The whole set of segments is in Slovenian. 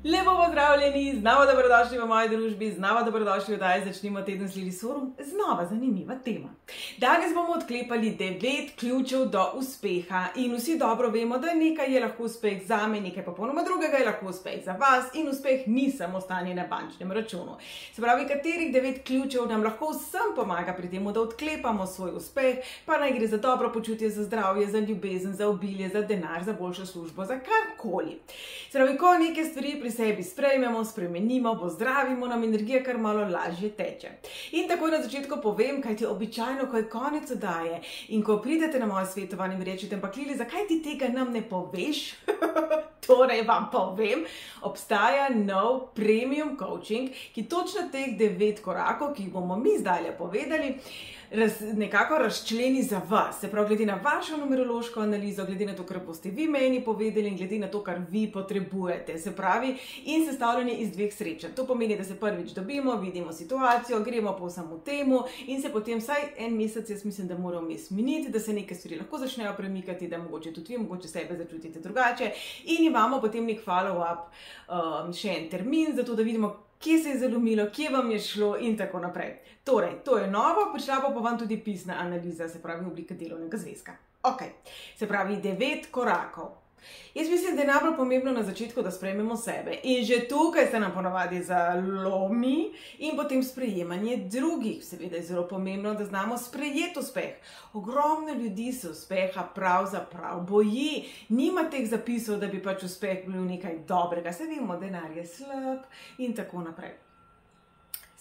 Lepo pozdravljeni, znova dobrodošli v moji družbi, znova dobrodošli v oddaji Začnimo teden s Lilisorom, znova zanimiva tema. Danes bomo odklepali 9 ključev do uspeha in vsi dobro vemo, da nekaj je lahko uspeh zame, nekaj popolnoma drugega je lahko uspeh za vas in uspeh ni samo stanje na bančnem računu. Se pravi, katerih 9 ključev nam lahko vsem pomaga pri tem, da odklepamo svoj uspeh, pa naj gre za dobro počutje, za zdravje, za ljubezen, za obilje, za denar, za boljšo službo, za karkoli. Se pravi, ko neke stvari pri sebi sprejmemo, spremenimo, pozdravimo, nam energija kar malo lažje teče. In takoj na začetku povem, kaj ti običajno, ko je konec oddaje in ko pridete na moje svetovanje in rečete, ampak Lili, zakaj ti tega nam ne poveš? Torej vam povem, obstaja nov premium coaching, ki točno teh 9 korakov, ki jih bomo mi zdaj povedali, nekako razčleni za vas. Se pravi, glede na vašo numerološko analizo, glede na to, kar boste vi meni povedali in glede na to, kar vi potrebujete. Se pravi, in sestavljeni iz 2 srečanj. To pomeni, da se prvič dobimo, vidimo situacijo, gremo po samo temu in se potem vsaj en mesec, jaz mislim, da mora vmes miniti, da se neke stvari lahko začnejo premikati, da mogoče tudi vi, mogoče sebe začutite drugače in imamo potem nek follow-up, še en termin, zato da vidimo, kje se je zalomilo, kje vam je šlo in tako naprej. Torej, to je novo, prišla pa vam tudi pisna analiza, se pravi oblika delovnega zvezka. Ok, se pravi 9 korakov. Jaz mislim, da je najbolj pomembno na začetku, da sprejmemo sebe. In že tukaj se nam ponavadi zalomi in potem sprejemanje drugih. Seveda je zelo pomembno, da znamo sprejeti uspeh. Ogromno ljudi se uspeha pravzaprav boji. Nima teh zapisov, da bi pač uspeh bil nekaj dobrega. Se vemo, denar je slab in tako naprej.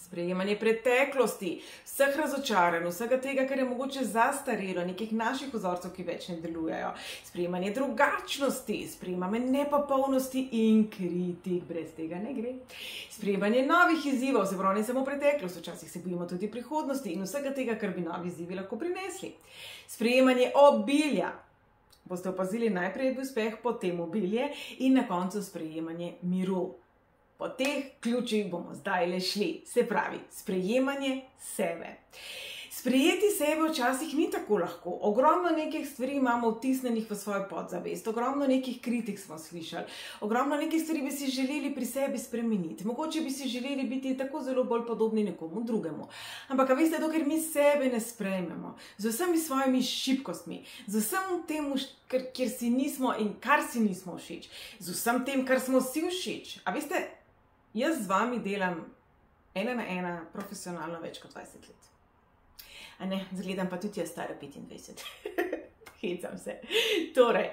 Sprejemanje preteklosti, vseh razočaranj, vsega tega, kar je mogoče zastarelo, nekih naših vzorcev, ki več ne delujejo. Sprejemanje drugačnosti, sprejemanje nepopolnosti in kritik, brez tega ne gre. Sprejemanje novih izzivov, se pravi, ne samo preteklost, včasih se bojimo tudi prihodnosti in vsega tega, kar bi novi izzivi lahko prinesli. Sprejemanje obilja. Boste opazili, najprej je bil uspeh, potem obilje in na koncu sprejemanje miru. Po teh ključih bomo zdaj le šli. Se pravi, sprejemanje sebe. Sprejeti sebe včasih ni tako lahko. Ogromno nekih stvari imamo vtisnenih v svojo podzavest, ogromno nekih kritik smo slišali, ogromno nekih stvari bi si želeli pri sebi spremeniti. Mogoče bi si želeli biti tako zelo bolj podobni nekomu drugemu. Ampak, a veste, dokler mi sebe ne sprejmemo, z vsemi svojimi šibkostmi, z vsem tem, kjer si nismo in kar si nismo všeč, z vsem tem, kar smo si všeč. A veste, jaz z vami delam 1 na 1 profesionalno več kot 20 let. A ne, zgledam pa tudi jaz stara 25. Hecam se. Torej,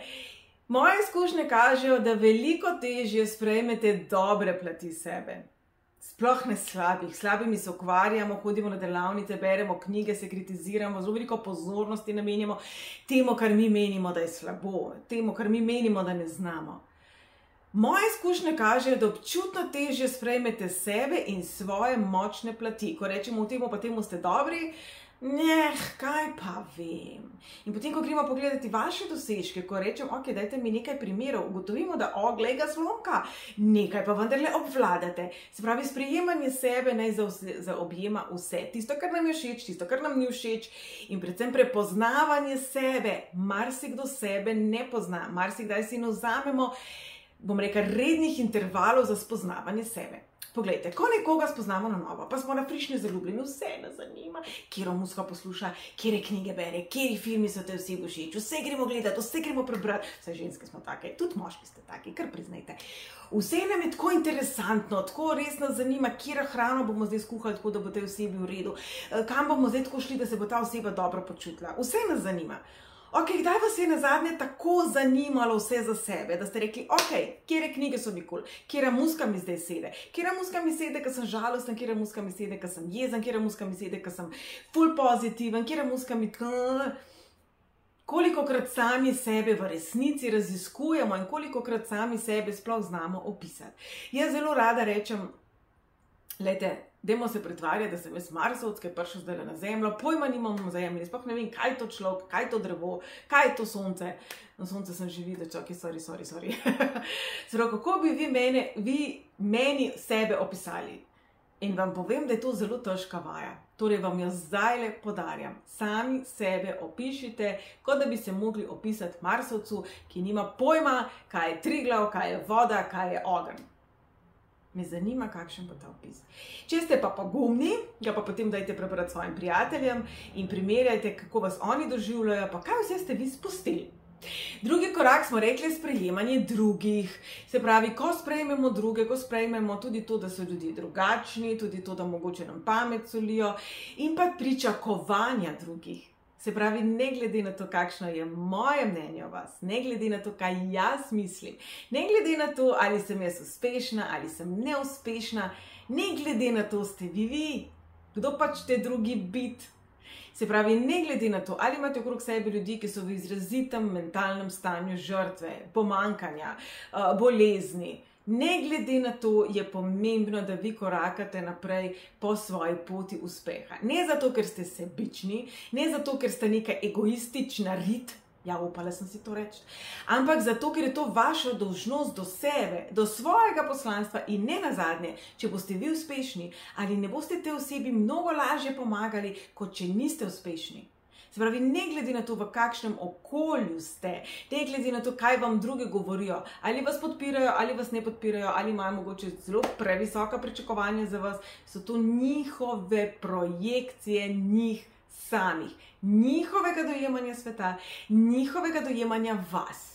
moje izkušnje kažejo, da veliko težje sprejmete dobre plati sebe. Sploh ne slabih. Slabimi se ukvarjamo, hodimo na delavnice, beremo knjige, se kritiziramo, zelo veliko pozornosti namenjamo temu, kar mi menimo, da je slabo, temu, kar mi menimo, da ne znamo. Moje izkušnje kažejo, da občutno težje sprejmete sebe in svoje močne plati. Ko rečemo v temu, pa temu ste dobri, ne, kaj pa vem. In potem, ko gremo pogledati vaše dosežke, ko rečem, ok, dajte mi nekaj primerov, ugotovimo, da, glej ga zlomka, nekaj pa vendarle obvladate. Se pravi, sprejemanje sebe naj zaobjema vse. Tisto, kar nam je všeč, tisto, kar nam ni všeč in predvsem prepoznavanje sebe. Marsikdo sebe ne pozna, marsikdaj si ne vzamemo, bom rekla, rednih intervalov za spoznavanje sebe. Poglejte, ko nekoga spoznamo na novo, pa smo na frišni zaljubljeni, vse nas zanima, katero muziko posluša, katere knjige bere, kateri filmi so te vsi všeč, vse gremo gledati, vse gremo prebrati, vse ženske smo take, tudi moški ste taki, kar priznajte. Vse nam je tako interesantno, tako res nas zanima, katero hrano bomo zdaj skuhali, tako da bo tej osebi v redu, kam bomo zdaj tako šli, da se bo ta oseba dobro počutila. Vse nas zanima. Ok, kdaj vas je nazadnje tako zanimalo vse za sebe, da ste rekli, ok, kjere knjige so mi kul, kjera muzika mi zdaj sede, kjera muzika mi sede, ko sem žalosten, kjera muzika mi sede, ko sem jezen, kjera muzika mi sede, ko sem ful pozitiven, kjera muzika mi... Kolikokrat sami sebe v resnici raziskujemo in kolikokrat sami sebe sploh znamo opisati. Jaz zelo rada rečem, glejte, dajmo se pretvarjati, da sem jaz Marsovec, ki je prišel zdaj na Zemljo, pojma nimam o Zemlji, sploh ne vem, kaj je to človek, kaj je to drevo, kaj je to sonce. No, sonce sem že videl, čakaj, sorry. Zdaj, kako bi vi meni sebe opisali? In vam povem, da je to zelo težka vaja. Torej vam jo zdajle podarjam. Sami sebe opišite, kot da bi se mogli opisati Marsovcu, ki nima pojma, kaj je Triglav, kaj je voda, kaj je ogenj. Me zanima, kakšen bo ta opis. Če ste pa pogumni, ga pa potem dajte prebrati svojim prijateljem in primerjajte, kako vas oni doživljajo, pa kaj vse ste vi spustili. Drugi korak smo rekli sprejemanje drugih. Se pravi, ko sprejmemo druge, ko sprejmemo tudi to, da so ljudje drugačni, tudi to, da mogoče nam pamet solijo in pa pričakovanja drugih. Se pravi, ne glede na to, kakšno je moje mnenje o vas, ne glede na to, kaj jaz mislim, ne glede na to, ali sem jaz uspešna, ali sem neuspešna, ne glede na to, ste vi, kdo pač te drugi biti. Se pravi, ne glede na to, ali imate okrog sebe ljudi, ki so v izrazitem mentalnem stanju žrtve, pomanjkanja, bolezni. Ne glede na to je pomembno, da vi korakate naprej po svoji poti uspeha. Ne zato, ker ste sebični, ne zato, ker ste neka egoistična rit, ja, upala sem si to reči, ampak zato, ker je to vaša dolžnost do sebe, do svojega poslanstva in ne nazadnje, če boste vi uspešni, ali ne boste te osebi mnogo lažje pomagali, kot če niste uspešni. Se pravi, ne glede na to, v kakšnem okolju ste, ne glede na to, kaj vam drugi govorijo, ali vas podpirajo, ali vas ne podpirajo, ali imajo mogoče zelo previsoka pričakovanja za vas, so to njihove projekcije, njih samih, njihovega dojemanja sveta, njihovega dojemanja vas.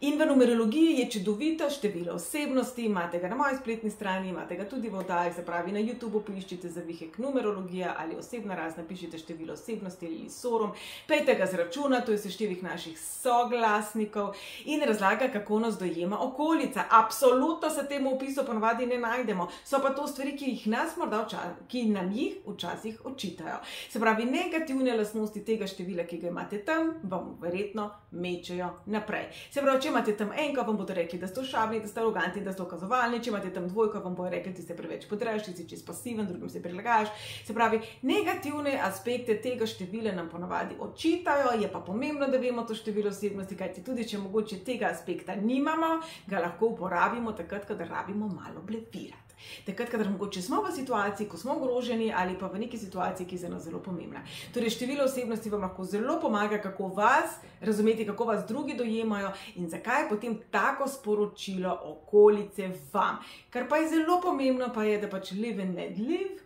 In v numerologiji je čudovito število osebnosti, imate ga na moji spletni strani, imate ga tudi v oddajah, se pravi na YouTubeu poiščite zavihek numerologija ali osebna rast, napišite število osebnosti ali sorom, pejte ga zračuna, to je seštevek naših soglasnikov in razlaga, kako nas dojema okolica. Absolutno se temu opisu ponavadi ne najdemo, so pa to stvari, ki nam jih včasih očitajo. Se pravi, negativne lastnosti tega števila, ki ga imate tam, vam verjetno mečejo naprej. Se pravi, če imate tam enko, vam bodo rekli, da ste ošabni, da ste arogantni, da ste ukazovalni, če imate tam dvojko, vam bodo rekli, da ste preveč podrejši, si čist pasiven, drugim se prilagajaš. Se pravi, negativne aspekte tega števila nam ponavadi očitajo, je pa pomembno, da vemo to število osebnosti, kajti tudi če mogoče tega aspekta nimamo, ga lahko uporabimo takrat, kadar rabimo malo blefirati. Takrat, kadar mogoče smo v situaciji, ko smo ogroženi ali pa v neki situaciji, ki je za nas zelo pomembna. Torej, število osebnosti vam lahko zelo pomaga, kako vas razumeti, kako vas drugi dojemajo in zakaj je potem tako sporočilo okolice vam. Kar pa je zelo pomembno, pa je, da pač live and let live.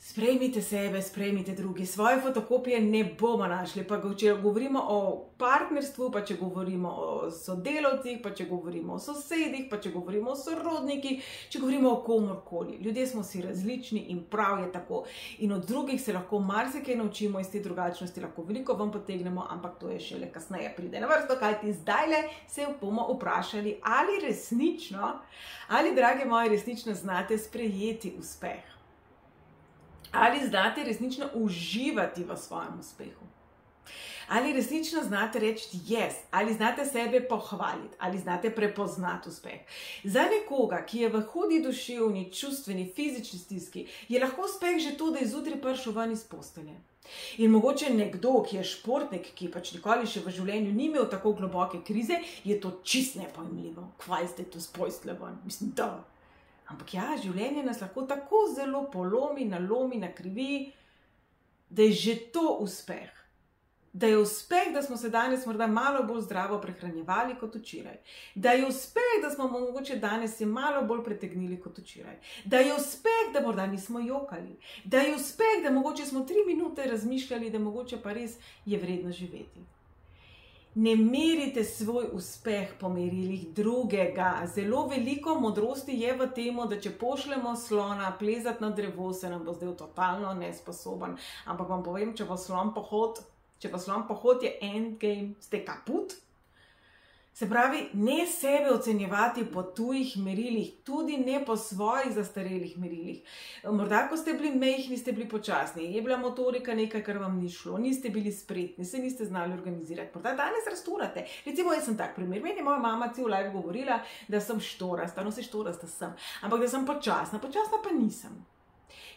Sprejmite sebe, sprejmite drugi. Svoje fotokopije ne bomo našli, pa če govorimo o partnerstvu, pa če govorimo o sodelavcih, pa če govorimo o sosedih, pa če govorimo o sorodnikih, če govorimo o komorkoli. Ljudje smo si različni in prav je tako. In od drugih se lahko marsikaj naučimo, iz te drugačnosti lahko veliko vam potegnemo, ampak to je šele kasneje pride na vrsto, kajti zdajle se bomo vprašali, ali resnično, ali, drage moje, resnično znate sprejeti uspeh. Ali znate resnično uživati v svojem uspehu? Ali resnično znate reči yes? Ali znate sebe pohvaliti? Ali znate prepoznati uspeh? Za nekoga, ki je v hudi duševni, čustveni, fizični stiski, je lahko uspeh že to, da je zjutraj prišel ven iz postelje. In mogoče nekdo, ki je športnik, ki pač nikoli še v življenju ni imel tako globoke krize, je to čist nepojmljivo. Kvaj ste to spojstle ven? Mislim, da. Ampak ja, življenje nas lahko tako zelo polomi, nalomi, nakrivi, da je že to uspeh. Da je uspeh, da smo se danes morda malo bolj zdravo prehranjevali kot včeraj. Da je uspeh, da smo mogoče danes se malo bolj pretegnili kot včeraj. Da je uspeh, da morda nismo jokali. Da je uspeh, da mogoče smo 3 minute razmišljali, da mogoče pa res je vredno živeti. Ne merite svoj uspeh po merilih drugega. Zelo veliko modrosti je v tem, da če pošljemo slona plezati na drevo, se nam bo zdel totalno nesposoben. Ampak vam povem, če pa slon pohod je endgame, ste kaput. Se pravi, ne sebe ocenjevati po tujih merilih, tudi ne po svojih zastarelih merilih. Morda, ko ste bili majhni, ste bili počasni, je bila motorika nekaj, kar vam ni šlo, niste bili spretni, se niste znali organizirati. Morda danes rasturate. Recimo, jaz sem tak primer. Meni je moja mama cel live govorila, da sem štorasta, no se štorasta sem, ampak da sem počasna pa nisem.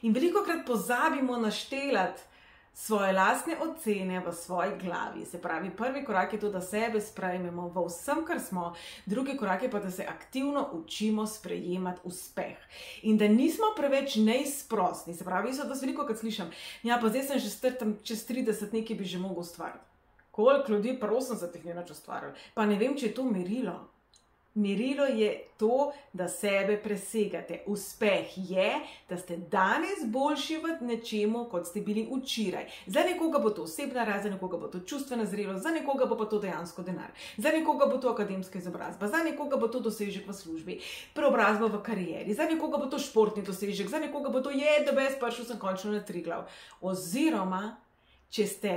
In velikokrat pozabimo naštelati svoje lastne ocene v svoji glavi. Se pravi, prvi korak je to, da sebe sprejmemo v vsem, kar smo, drugi korak je pa, da se aktivno učimo sprejemati uspeh. In da nismo preveč neizprostni. Se pravi, so dosti veliko, kad slišam, ja, pa zdaj sem že star čez 30, nekaj bi že mogel ustvariti. Koliko ljudi pa 80 ni nič ustvarili? Pa ne vem, če je to merilo. Merilo je to, da sebe presegate. Uspeh je, da ste danes boljši v nečemu, kot ste bili včeraj. Za nekoga bo to osebna rast, za nekoga bo to čustvena zrelost, za nekoga bo pa to dejansko denar, za nekoga bo to akademska izobrazba, za nekoga bo to dosežek v službi, preobrazba v karieri, za nekoga bo to športni dosežek, za nekoga bo to prišel sem končno na Triglav. Oziroma, če ste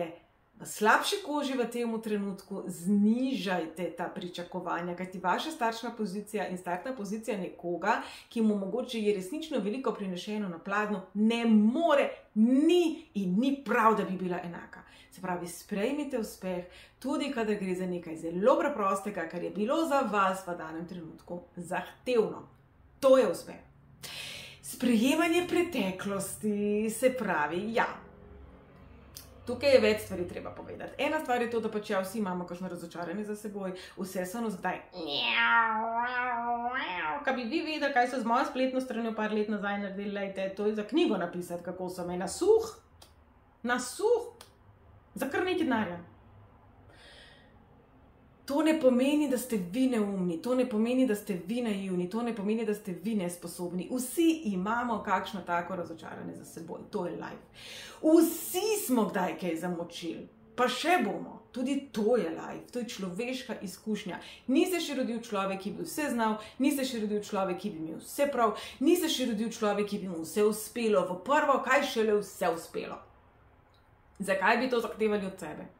v slabši koži v tem trenutku, znižajte ta pričakovanja, kajti vaša startna pozicija in startna pozicija nekoga, ki mu mogoče je resnično veliko prinešeno na pladnju, ne more, ni in ni prav, da bi bila enaka. Se pravi, sprejmite uspeh, tudi kadar gre za nekaj zelo preprostega, kar je bilo za vas v danem trenutku zahtevno. To je uspeh. Sprejemanje preteklosti, se pravi, ja. Tukaj je več stvari treba povedati. Ena stvar je to, da pač ja, vsi imamo kakšno razočaranje za seboj, vse so nas kdaj. Kaj bi vi vedeli, kaj so z mojo spletno stranjo par let nazaj naredili, lejte, to je za knjigo napisati, kako so me nasuh, za kar nekaj denarja. To ne pomeni, da ste vi neumni, to ne pomeni, da ste vi naivni, to ne pomeni, da ste vi nesposobni. Vsi imamo kakšno tako razočaranje za seboj, to je life. Vsi smo kdaj kaj zamočili, pa še bomo. Tudi to je life, to je človeška izkušnja. Ni se še rodil človek, ki bi vse znal, ni se še rodil človek, ki bi imel vse prav, ni se še rodil človek, ki bi mu vse uspelo, v prvo, kaj šele vse uspelo. Zakaj bi to zahtevali od sebe?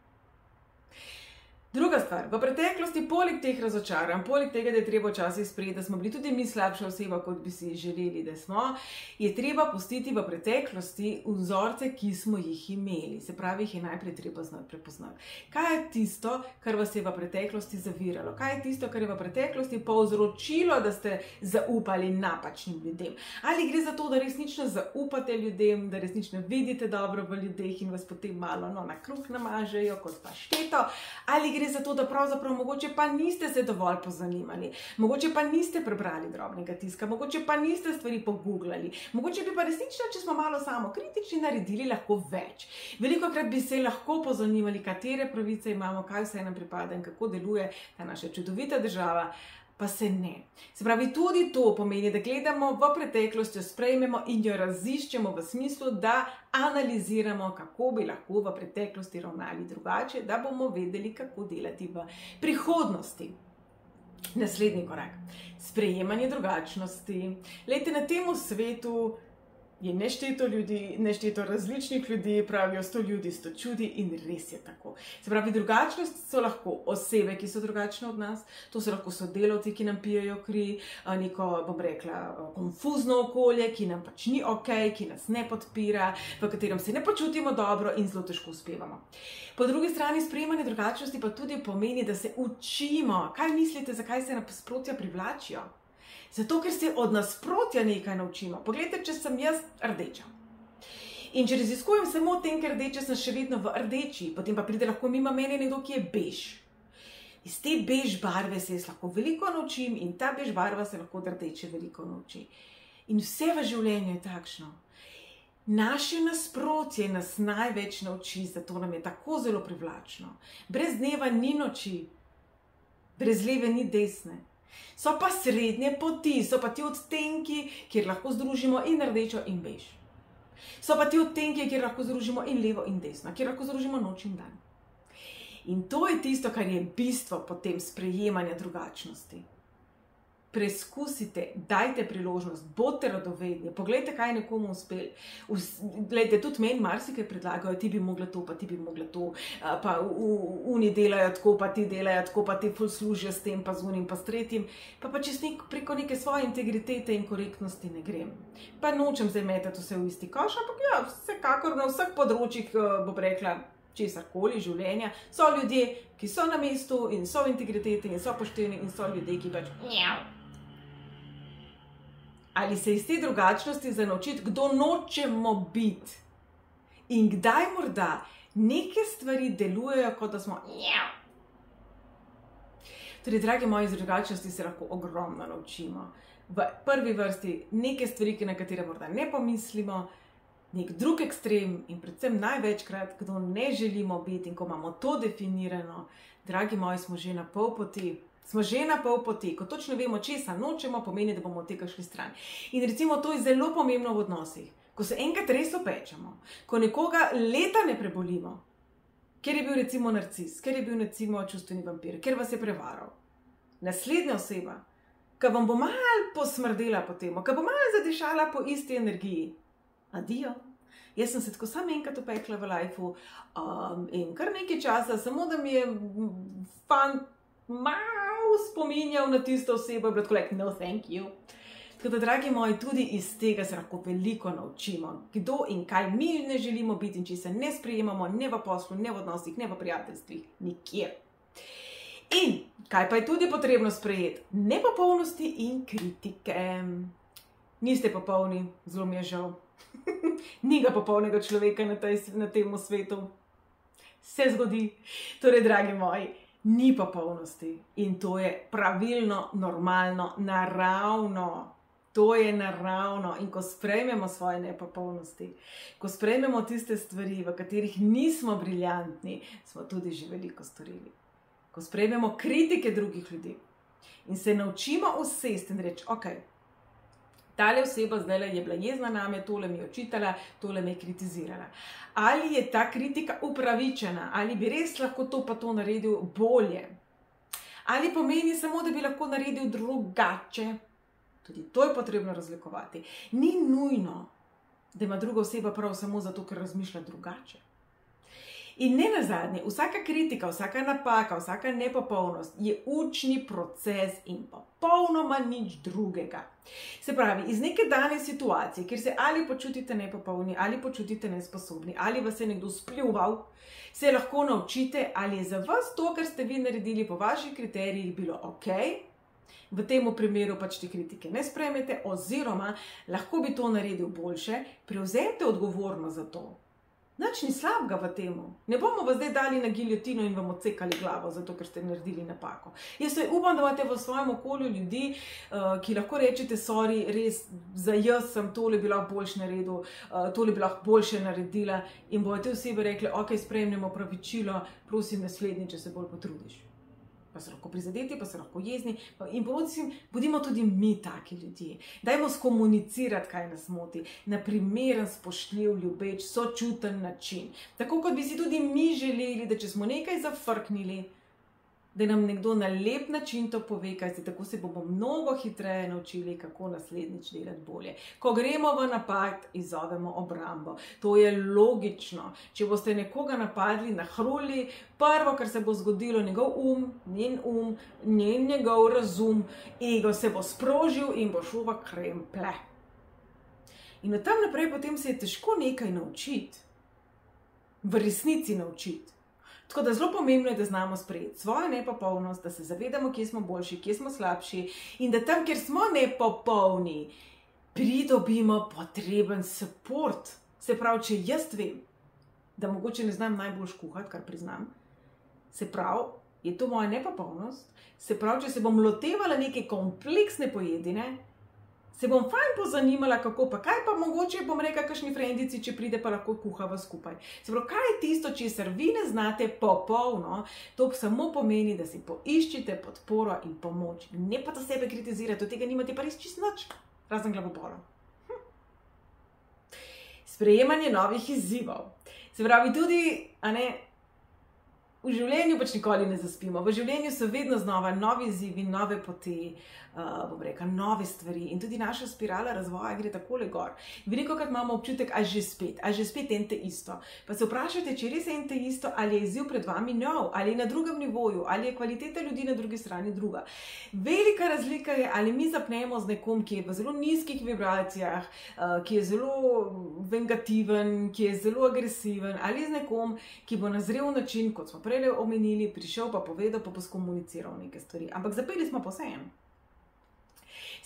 Druga stvar, v preteklosti, poleg teh razočaranj, poleg tega, da je treba včasih sprejeti, da smo bili tudi mi slabša oseba, kot bi si želeli, da smo, je treba pustiti v preteklosti vzorce, ki smo jih imeli. Se pravi, jih je najprej treba znati prepoznati. Kaj je tisto, kar vas je v preteklosti zaviralo? Kaj je tisto, kar je v preteklosti povzročilo, da ste zaupali napačnim ljudem? Ali gre za to, da resnično zaupate ljudem, da resnično vidite dobro v ljudeh in vas potem malo na kruh namažejo kot pašteto? Ali gre za to, da pravzaprav mogoče pa niste se dovolj pozanimali, mogoče pa niste prebrali drobnega tiska, mogoče pa niste stvari pogooglali, mogoče bi pa resnično, če smo malo samokritični, naredili lahko več. Velikokrat bi se lahko pozanimali, katere pravice imamo, kaj vse nam pripada in kako deluje ta naša čudovita država, pa se ne. Se pravi, tudi to pomeni, da gledamo v preteklost, jo sprejmemo in jo raziščemo v smislu, da analiziramo, kako bi lahko v preteklosti ravnali drugače, da bomo vedeli, kako delati v prihodnosti. Naslednji korak. Sprejemanje drugačnosti. Lejte, na tem svetu je nešteto ljudi, nešteto različnih ljudi, pravijo 100 ljudi, 100 čudi in res je tako. Se pravi, drugačnost so lahko osebe, ki so drugačne od nas, to so lahko sodelavci, ki nam pijejo kri, neko, bom rekla, konfuzno okolje, ki nam pač ni okej, ki nas ne podpira, v katerem se ne počutimo dobro in zelo težko uspevamo. Po drugi strani sprejemanje drugačnosti pa tudi pomeni, da se učimo. Kaj mislite, zakaj se nasprotja privlačijo? Zato, ker se od nasprotja nekaj naučimo. Poglejte, če sem jaz rdeča. In če raziskujem samo o tem, ker rdeče sem še vedno v rdeči, potem pa pride lahko mimo mene nekdo, ki je bež. Iz te bež barve se jaz lahko veliko naučim in ta bež barva se lahko od rdeče veliko nauči. In vse v življenju je takšno. Naše nasprotje nas največ nauči, zato nam je tako zelo privlačno. Brez dneva ni noči, brez leve ni desne. So pa srednje poti, so pa ti odtenki, kjer lahko združimo in rdečo in bež. So pa ti odtenki, kjer lahko združimo in levo in desno, kjer lahko združimo noč in dan. In to je tisto, kar je bistvo potem sprejemanja drugačnosti. Preskusite, dajte priložnost, bodite radovedni, poglejte, kaj je nekomu uspel. Glejte, tudi meni marsikaj predlagajo, ti bi mogla to, pa ti bi mogla to, pa oni delajo tako, pa ti delajo tako, pa ti ful služijo s tem, pa z unim, pa s tretjim, pa čez preko neke svoje integritete in korektnosti ne grem. Pa nočem zdaj metati vse v isti koš, ampak ja, vsekakor na vseh področjih, bom rekla, česarkoli življenja, so ljudje, ki so na mestu in so integritete in so pošteni in so ljudje, ki pač ali se iz te drugačnosti za naučiti, kdo nočemo biti in kdaj morda neke stvari delujejo, kot da smo Torej, dragi moji, iz drugačnosti se lahko ogromno naučimo. V prvi vrsti neke stvari, na katere morda ne pomislimo, nek drug ekstrem in predvsem največkrat, kdo ne želimo biti in ko imamo to definirano, dragi moji, smo že na pol poti, Smo že na pol poti, ko točno vemo, česa nočemo, pomeni, da bomo od tega šli stran. In recimo to je zelo pomembno v odnosih. Ko se enkrat res opečemo, ko nekoga leta ne prebolimo, ker je bil recimo narcis, ker je bil recimo čustveni vampir, ker vas je prevaral. Naslednja oseba, ki vam bo malo posmrdela po temu, ki bo malo zadišala po isti energiji. Adijo. Jaz sem se tako samo enkrat opekla v lifeu in kar nekaj časa, samo da mi je fant malo spominjal na tisto osebo, je bilo tako like, no thank you. Tako da, dragi moji, tudi iz tega se lahko veliko naučimo, kdo in kaj mi ne želimo biti in če se ne sprejemamo, ne v poslu, ne v odnosih, ne v prijateljstvih, nikjer. In kaj pa je tudi potrebno sprejeti? Nepopolnosti in kritike. Niste popolni, zelo mi je žal. Ni ga popolnega človeka na tem svetu. Se zgodi. Torej, dragi moji, ni popolnosti in to je pravilno, normalno, naravno. To je naravno in ko sprejmemo svoje nepopolnosti, ko sprejmemo tiste stvari, v katerih nismo briljantni, smo tudi že veliko storili. Ko sprejmemo kritike drugih ljudi in se naučimo usesti in reči, ok, tale oseba zdaj je bila jezna name, tole mi je očitala, tole me je kritizirala. Ali je ta kritika upravičena, ali bi res lahko to pa to naredil bolje? Ali pomeni samo, da bi lahko naredil drugače? Tudi to je potrebno razlikovati. Ni nujno, da ima druga oseba prav samo zato, ker razmišlja drugače. In ne nazadnje, vsaka kritika, vsaka napaka, vsaka nepopolnost je učni proces in popolnoma nič drugega. Se pravi, iz neke dane situacije, kjer se ali počutite nepopolni, ali počutite nesposobni, ali vas je nekdo spljuval, se lahko naučite, ali je za vas to, kar ste vi naredili po vaših kriterijih, bilo ok. V tem primeru pač te kritike ne sprejmete, oziroma lahko bi to naredil boljše, prevzemite odgovornost za to. Nič ni slabega v temu. Ne bomo vas zdaj dali na giljotino in vam odsekali glavo, zato ker ste naredili napako. Jaz upam, da imate v svojem okolju ljudi, ki lahko rečete, sorry, res, za jaz sem tole bi lahko boljše naredil, tole bi lahko boljše naredila in bojo te osebe rekli, ok, sprejmemo opravičilo, prosim naslednji, če se bolj potrudiš. Pa so lahko prizadeti, pa so lahko jezni in prosim, bodimo tudi mi taki ljudje. Dajmo skomunicirati, kaj nas moti, na primeren, spoštljiv, ljubeč, sočuten način. Tako kot bi si tudi mi želeli, da če smo nekaj zafrknili, da nam nekdo na lep način to pove, kajti tako se bomo mnogo hitreje naučili, kako naslednjič delati bolje. Ko gremo v napad, izzovemo obrambo. To je logično. Če boste nekoga napadli, nahruli, prvo, kar se bo zgodilo, njegov njegov razum, ego se bo sprožil in bo šel v kremple. In od tam naprej potem se je težko nekaj naučiti. V resnici naučiti. Tako da zelo pomembno je, da znamo sprejeti svojo nepopolnost, da se zavedamo, kje smo boljši, kje smo slabši in da tam, kjer smo nepopolni, pridobimo potreben support. Se pravi, če jaz vem, da mogoče ne znam najbolj kuhati, kar priznam, se pravi, je to moja nepopolnost, se pravi, če se bom lotevala neke kompleksne pojedine, se bom fajn pozanimala, kako pa, kaj pa mogoče bom rekla kakšni frendici, če pride pa lahko kuhava skupaj. Se pravi, kaj je tisto, česar vi ne znate popolno, to samo pomeni, da si poiščite podporo in pomoč. Ne pa da sebe kritizirate, od tega nimate pa res čisto nič, razen glavobola. Sprejemanje novih izzivov. Se pravi, tudi, v življenju pač nikoli ne zaspimo. V življenju so vedno znova novi izzivi, nove poti, nove stvari in tudi naša spirala razvoja gre takole gor. Velikokrat imamo občutek, a že spet en te isto. Pa se vprašajte, če res en te isto, ali je izziv pred vami nov, ali je na drugem nivoju, ali je kvaliteta ljudi na drugi strani druga. Velika razlika je, ali mi zapnemo z nekom, ki je v zelo nizkih vibracijah, ki je zelo vengativen, ki je zelo agresiven, ali z nekom, ki bo na zrel način, kot smo prej omenili, prišel pa povedal, pa skomuniciral neke stvari. Ampak zapeli smo pa vseeno.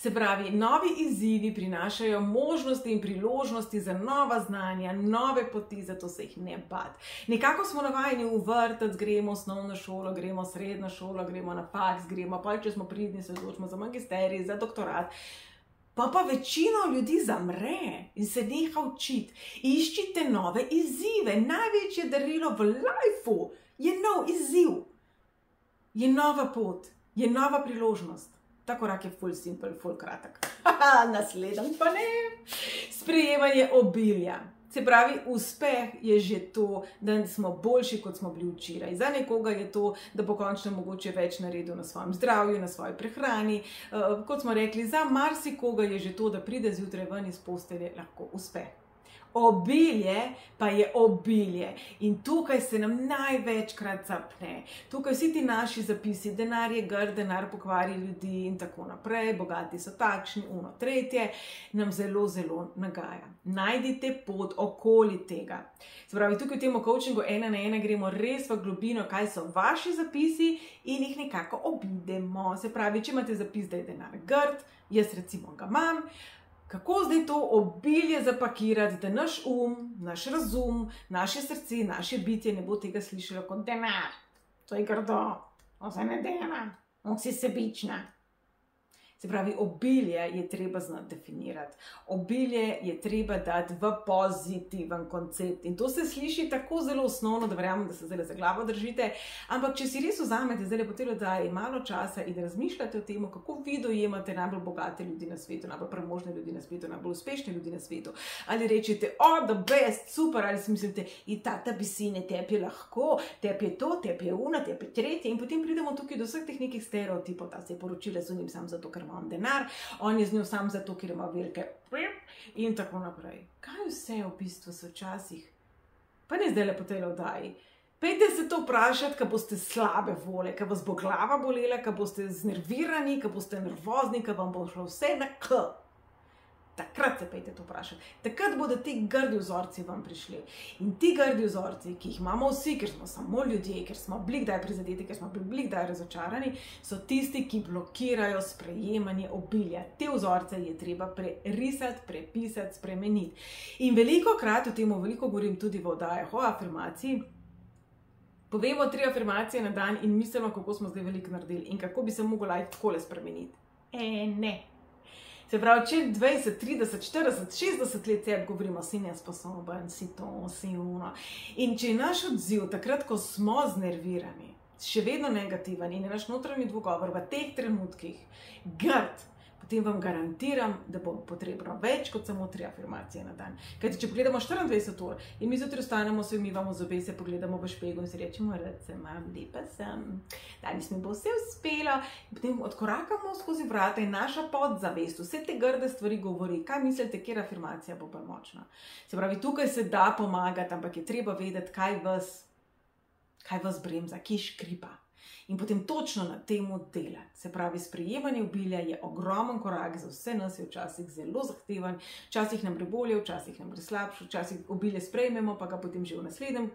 Se pravi, novi izzivi prinašajo možnosti in priložnosti za nova znanja, nove poti, zato se jih ne bati. Nekako smo navajeni v vrtec, gremo v osnovno šolo, gremo v srednjo šolo, gremo na faks, gremo pa, če smo pridni, se odločimo za magisterij, za doktorat. Pa večino ljudi zamre in se neha učiti. Iščite nove izzive. Največje darilo v lifeu je nov izziv. Je nova pot. je nova priložnost. Ta korak je ful simple, ful kratek. Naslednji pa ne. Sprejemanje obilja. Se pravi, uspeh je že to, da smo boljši, kot smo bili včeraj. Za nekoga je to, da bo končno mogoče več naredil na svojem zdravju, na svoji prehrani. Kot smo rekli, za marsikoga je že to, da pride zjutraj ven iz postelje, lahko uspeh. Obilje pa je obilje in tukaj se nam največkrat zapne. Tukaj vsi ti naši zapisi, denar je grd, denar pokvari ljudi in tako naprej, bogati so takšni, ono, tretje, nam zelo, zelo nagaja. Najdite pot okoli tega. Se pravi, tukaj v tem coachingu 1 na 1 gremo res v globino, kaj so vaši zapisi in jih nekako obidemo. Se pravi, če imate zapis, da je denar grd, jaz recimo ga imam, kako zdaj to obilje zapakirati, da naš naš razum, naše srce, naše bitje ne bo tega slišalo kot denar. To je grdo, on se ne dela, on si sebična. Se pravi, obilje je treba znati definirati. Obilje je treba dati v pozitiven koncept. In to se sliši tako zelo osnovno, da verjamem, da se zdaj za glavo držite. Ampak, če si res vzamete zdaj po telo, da je malo časa in razmišljate o tem, kako vi dojemate najbolj bogate ljudi na svetu, najbolj premožne ljudi na svetu, najbolj uspešne ljudi na svetu. Ali rečete, the best, super, ali si mislite, tata bisine, tebi je lahko, tebi je to, tebi je una, tebi je tretje. In potem pridemo tukaj do vseh teh nekih stereotipov, ta se je poročila z njim sam zato, ker on denar, on je z njo sam zato, ker ima velike in tako naprej. Kaj vse v bistvu so včasih? Pa ne zdaj lepo tej oddaji. Pejte se to vprašati, ko boste slabe vole, ko vas bo glava bolela, ko boste znervirani, ko boste nervozni, ko vam bo šlo vse na k. Takrat se pejte to vprašati. Takrat bodo ti grdi vzorci vam prišli. In ti grdi vzorci, ki jih imamo vsi, ker smo samo ljudje, ker smo bili kdaj prizadeti, ker smo bili kdaj razočarani, so tisti, ki blokirajo sprejemanje obilja. Te vzorce je treba prerisati, prepisati, spremeniti. In veliko krat, o tem veliko govorim tudi v oddajah o afirmaciji, povemo 3 afirmacije na dan in mislimo, kako smo zdaj veliko naredili in kako bi se mogla takole spremeniti. Ne. Se pravi, če 20, 30, 40, 60 let sebi govorimo, si nesposoben, si to, si ono. In če je naš odziv takrat, ko smo znervirani, še vedno negativen in je naš notranji dvogovor v teh trenutkih grd, potem vam garantiram, da bo potrebno več kot samo 3 afirmacije na dan. Kajti, če pogledamo 24 ur in mi zjutraj vstanemo, se umivamo zobe, se pogledamo v špegel in si rečemo, rad se imam, lepa sem, danes mi bo vse uspelo. In potem odkorakamo skozi vrata in naša podzavest, vse te grde stvari govori, kaj mislite, kjer afirmacija bo bolj močna. Se pravi, tukaj se da pomagati, ampak je treba vedeti, kaj vas bremza, kje škripa. In potem točno na temu delati. Se pravi, sprejemanje obilja je ogromen korak, za vse nas je včasih zelo zahteven, včasih nam gre bolje, včasih nam gre slabše, včasih obilje sprejmemo, pa ga potem že v naslednjem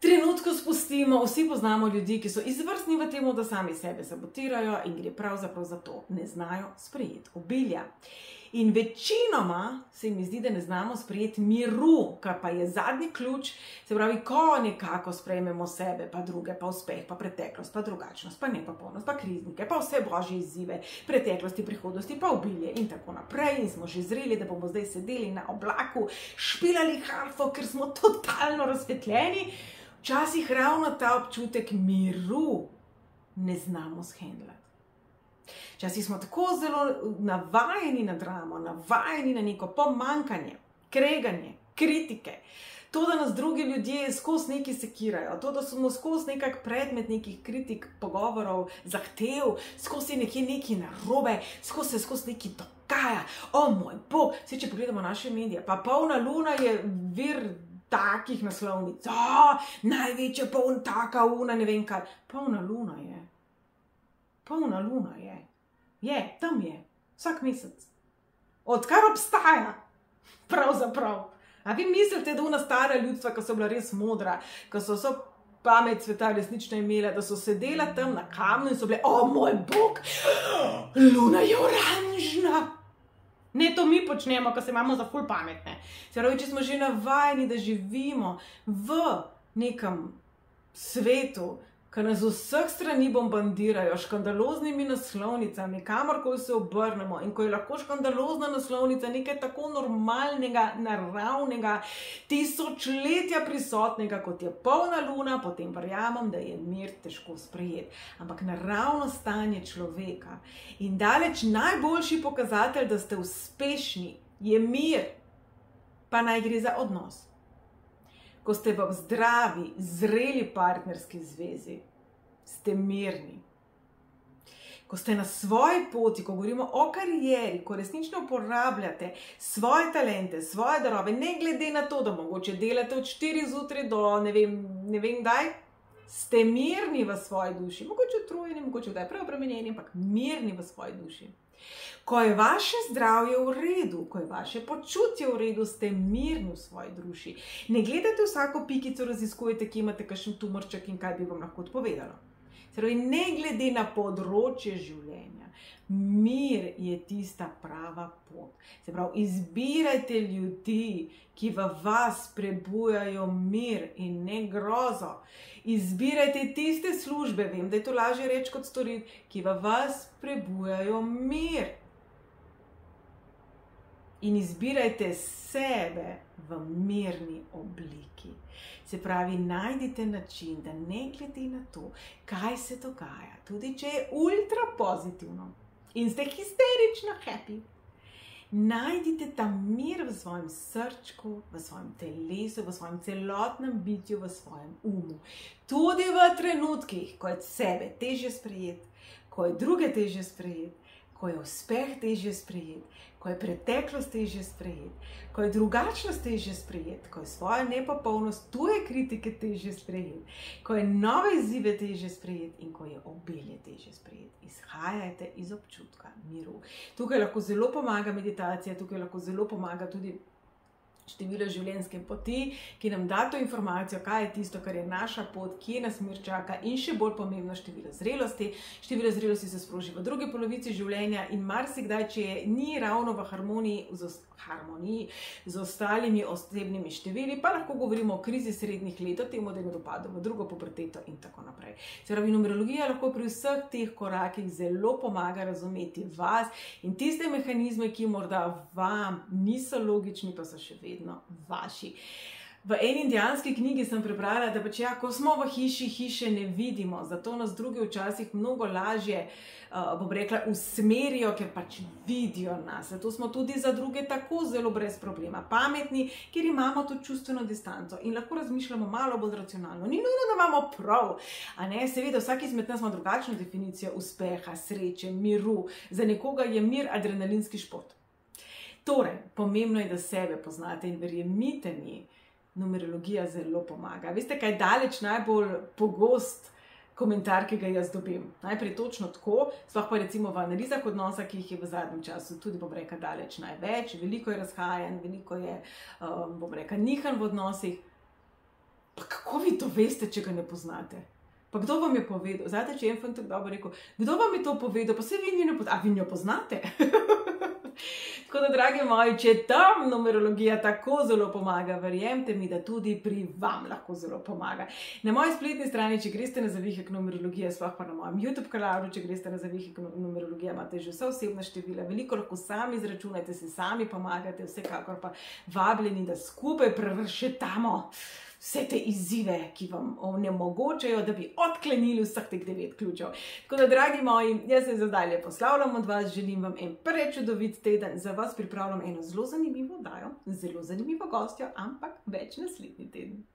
trenutku spustimo. Vsi poznamo ljudi, ki so izvrstni v tem, da sami sebe sabotirajo in gre pravzaprav za to, ne znajo sprejeti obilja. In večinoma se mi zdi, da ne znamo sprejeti miru, kar pa je zadnji ključ. Se pravi, ko nekako sprejmemo sebe, pa druge, pa uspeh, pa preteklost, pa drugačnost, pa nepopolnost, pa kriznike, pa vse božje izzive, preteklosti, prihodnosti, pa obilje in tako naprej. In smo že zreli, da bomo zdaj sedeli na oblaku, špilali harfo, ker smo totalno razsvetljeni. Včasih ravno ta občutek miru ne znamo shendlati. Včasih smo tako zelo navajeni na dramo, navajeni na neko pomanjkanje, kreganje, kritike. To, da nas drugi ljudje skozi nekaj sekirajo, to, da smo skozi nekak predmet nekih kritik, pogovorov, zahtev, skozi nekaj narobe, skozi nekaj dogaja. O moj bog, vse če pogledamo naše medije, pa polna luna je vir takih naslovnic. Največja polna taka una, ne vem kaj. Polna luna je. Polna luna je. Je, tam je. Vsak mesec. Odkar obstaja. Pravzaprav. A vi mislite, da ona stara ljudstva, ko so bila res modra, ko so pamet sveta resnično imela, da so sedela tam na kamnu in so bile, o moj bog, luna je oranžna. Ne, to mi počnemo, ko se imamo za ful pametne. Se pravi, če smo že navajeni, da živimo v nekem svetu, ki nas z vseh strani bombardirajo škandaloznimi naslovnicami, kamorkoli se obrnemo, in ko je lahko škandalozna naslovnica nekaj tako normalnega, naravnega, tisočletja prisotnega, kot je polna luna, potem verjamem, da je mir težko sprejeti. Ampak naravno stanje človeka in daleč najboljši pokazatelj, da ste uspešni, je mir, pa naj gre za odnos. Ko ste v zdravi, zreli partnerski zvezi, ste mirni. Ko ste na svoji poti, ko govorimo o karieri, ko resnično uporabljate svoje talente, svoje darove, ne glede na to, da mogoče delate od 4 zjutraj do ne vem kdaj, ste mirni v svoji duši. Mogoče utrujeni, mogoče kdaj preobremenjeni, ampak mirni v svoji duši. Ko je vaše zdravje v redu, ko je vaše počutje v redu, ste mirni v svoji duši. Ne gledate vsako pikico, raziskujete, kje imate kakšen tumorček in kaj bi vam lahko odpovedalo. Torej, ne glede na področje življenja, mir je tista prava pot. Se pravi, izbirajte ljudi, ki v vas prebujajo mir in ne grozo. Izbirajte tiste službe, vem, da je to lažje reči kot storiti, ki v vas prebujajo mir. In izbirajte sebe v mirni obliki. Se pravi, najdite način, da ne glede na to, kaj se dogaja, tudi če je ultra pozitivno in ste histerično happy, najdite ta mir v svojem srčku, v svojem telesu, v svojem celotnem bitju, v svojem umu. Tudi v trenutkih, ko je sebe težje sprejeti, ko je druge težje sprejeti, ko je uspeh težje sprejeti, ko je preteklost težje sprejeti, ko je drugačnost težje sprejeti, ko je svoja nepopolnost, tuje kritike težje sprejeti, ko je nove izzive težje sprejeti in ko je obilje težje sprejeti. Izhajajte iz občutka miru. Tukaj lahko zelo pomaga meditacija, tukaj lahko zelo pomaga tudi število življenjske poti, ki nam da to informacijo, kaj je tisto, kar je naša pot, kje nas mir čaka, in še bolj pomembno število zrelosti. Število zrelosti se sproži v drugi polovici življenja in marsikdaj, če ni ravno v harmoniji z ostalimi osebnimi števili, pa lahko govorimo o krizi srednjih let, o tem, da je dopadu v drugo puberteto in tako naprej. Se pravi, numerologija lahko pri vseh teh korakih zelo pomaga razumeti vas in tiste mehanizme, ki morda vam niso logični, pa so še vedno vaši. V eni indijanski knjigi sem prebrala, da pač ko smo v hiši, hiše ne vidimo, zato nas drugi včasih mnogo lažje, bom rekla, usmerijo, ker pač vidijo nas. Zato smo tudi za druge tako zelo brez problema pametni, ker imamo to čustveno distanco in lahko razmišljamo malo bolj racionalno. Ni nujno, da imamo prav, a ne? Seveda, vsak izmed nas ima drugačno definicijo uspeha, sreče, miru. Za nekoga je mir adrenalinski šport. Torej, pomembno je, da sebe poznate in verjemite mi, numerologija zelo pomaga. Veste, kaj je daleč najbolj pogost komentar, ki ga jaz dobim? Najprej točno tako, sploh pa recimo v analizah odnosa, ki jih je v zadnjem času tudi, bom rekla, daleč največ. Veliko je razhajanj, veliko je, bom rekla, nihanj v odnosih. Pa kako vi to veste, če ga ne poznate? Pa kdo vam je povedal? Zdaj, če je en fantok dobro rekel, kdo vam je to povedal? Pa se vi njo poznate. A vi njo poznate? Tako da, dragi moji, če tam numerologija tako zelo pomaga, verjemite mi, da tudi pri vam lahko zelo pomaga. Na moji spletni strani, če greste na zavihek numerologije, sploh pa na mojem YouTube kanalu, če greste na zavihek numerologije, imate že vse osebna števila, veliko lahko sami izračunate, se sami pomagate, vsekakor pa vabljeni, da skupaj prerešetamo vse te izzive, ki vam onemogočajo, da bi odklenili vseh teh 9 ključev. Tako da, dragi moji, jaz se zdaj lepo poslavljam od vas, želim vam en prečudovit teden, za vas pripravljam eno zelo zanimivo oddajo, zelo zanimivo gostjo, ampak več naslednji teden.